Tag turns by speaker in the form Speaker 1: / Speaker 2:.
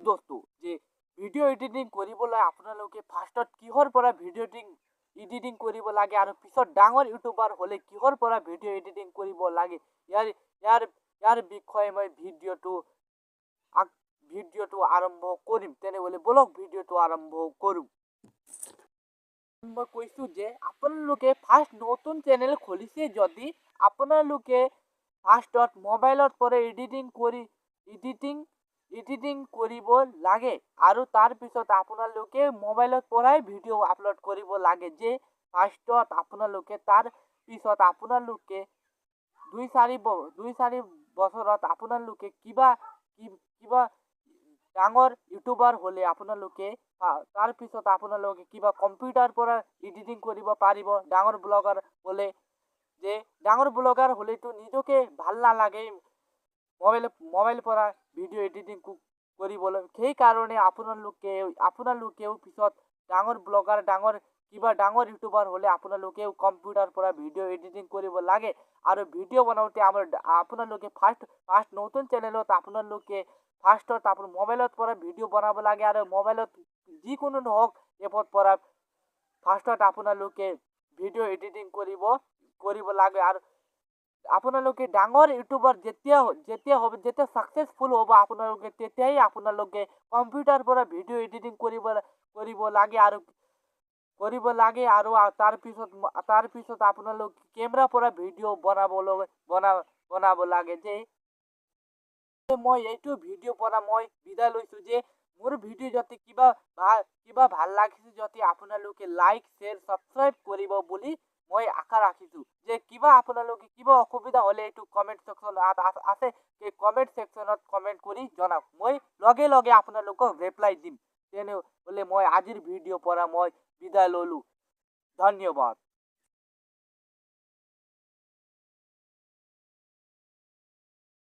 Speaker 1: দোস্ত যে video' editing কৰিবলৈ আপোনালোকে ফাৰ্ষ্টত কিহৰ পৰা ভিডিঅ' এডিটিং কৰিব লাগে আৰু পিছত ডাঙৰ ইউটিউবাৰ হ'লে কিহৰ পৰা ভিডিঅ' এডিটিং কৰিব লাগে ইয়াৰ বিষয়ে মই ভিডিঅ'টো আৰম্ভ কৰিম। তেনেহ'লে বলক ভিডিঅ'টো আৰম্ভ কৰোঁ। মই কৈছোঁ যে আপোনালোকে ফাৰ্ষ্ট নতুন চেনেল খুলিছে যদি আপোনালোকে ফাৰ্ষ্টত মোবাইলত পৰা এডিটিং কৰিব লাগে আৰু তাৰপিছত আপোনালোকে মোবাইলত পৰাই ভিডিঅ' আপলোড কৰিব লাগে। যে ফাৰ্ষ্টত আপোনালোকে তাৰপিছত আপোনালোকে 2-4 বছৰত আপোনালোকে কিবা ডাঙৰ ইউটিউবাৰ হ'লে আপোনালোকে তাৰপিছত আপোনালোকে কিবা কম্পিউটাৰ পৰা এডিটিং কৰিব পাৰিব। ডাঙৰ ব্লগাৰ হ'লে যে ডাঙৰ ব্লগাৰ হ'লেতো নিজকে ভাল নালাগে মোবাইল পৰা ভিডিঅ' এডিটিং কৰিবলৈ। সেইকাৰণে আপোনালোকেও পিছত ডাঙৰ ব্লগাৰ ডাঙৰ ইউটিউবাৰ হ'লে আপোনালোকেও কম্পিউটাৰ পৰা ভিডিঅ' এডিটিং কৰিব লাগে। আৰু ভিডিঅ' বনাওঁতে আপোনালোকে ফাৰ্ষ্ট নতুন চেনেলত আপোনালোকে ফাৰ্ষ্টত আপোনাৰ মোবাইলত পৰা ভিডিঅ' বনাব লাগে আৰু মোবাইলত যিকোনো নহওক এপত পৰা ফাৰ্ষ্টত আপোনালোকে ভিডিঅ' এডিটিং কৰিব লাগে। আৰু আপোনালোকে ডাঙৰ ইউটিউবাৰ যেতিয়া ছাকচেছফুল হ'ব আপোনালোকে তেতিয়াই আপোনালোকে কম্পিউটাৰ পৰা ভিডিঅ' এডিটিং কৰিব লাগে আৰু তাৰপিছত আপোনালোকে কেমেৰাৰ পৰা ভিডিঅ' বনাব লাগে। যে মই এইটো ভিডিঅ' পৰা মই বিদায় লৈছোঁ। যে মোৰ ভিডিঅ' যদি কিবা ভাল লাগিছে যদি আপোনালোকে লাইক শ্বেয়াৰ ছাবস্ক্ৰাইব কৰিব বুলি মই আশা ৰাখিছোঁ। যে আপোনালোকে কিবা অসুবিধা হ'লে এইটো কমেণ্ট ছেকশ্যনত আছে, সেই কমেণ্ট ছেকশ্যনত কমেণ্ট কৰি জনাওক। মই লগে লগে আপোনালোকক ৰিপ্লাই দিম। তেনেহ'লে মই আজিৰ ভিডিঅ'ৰ পৰা মই বিদায় ল'লোঁ। ধন্যবাদ।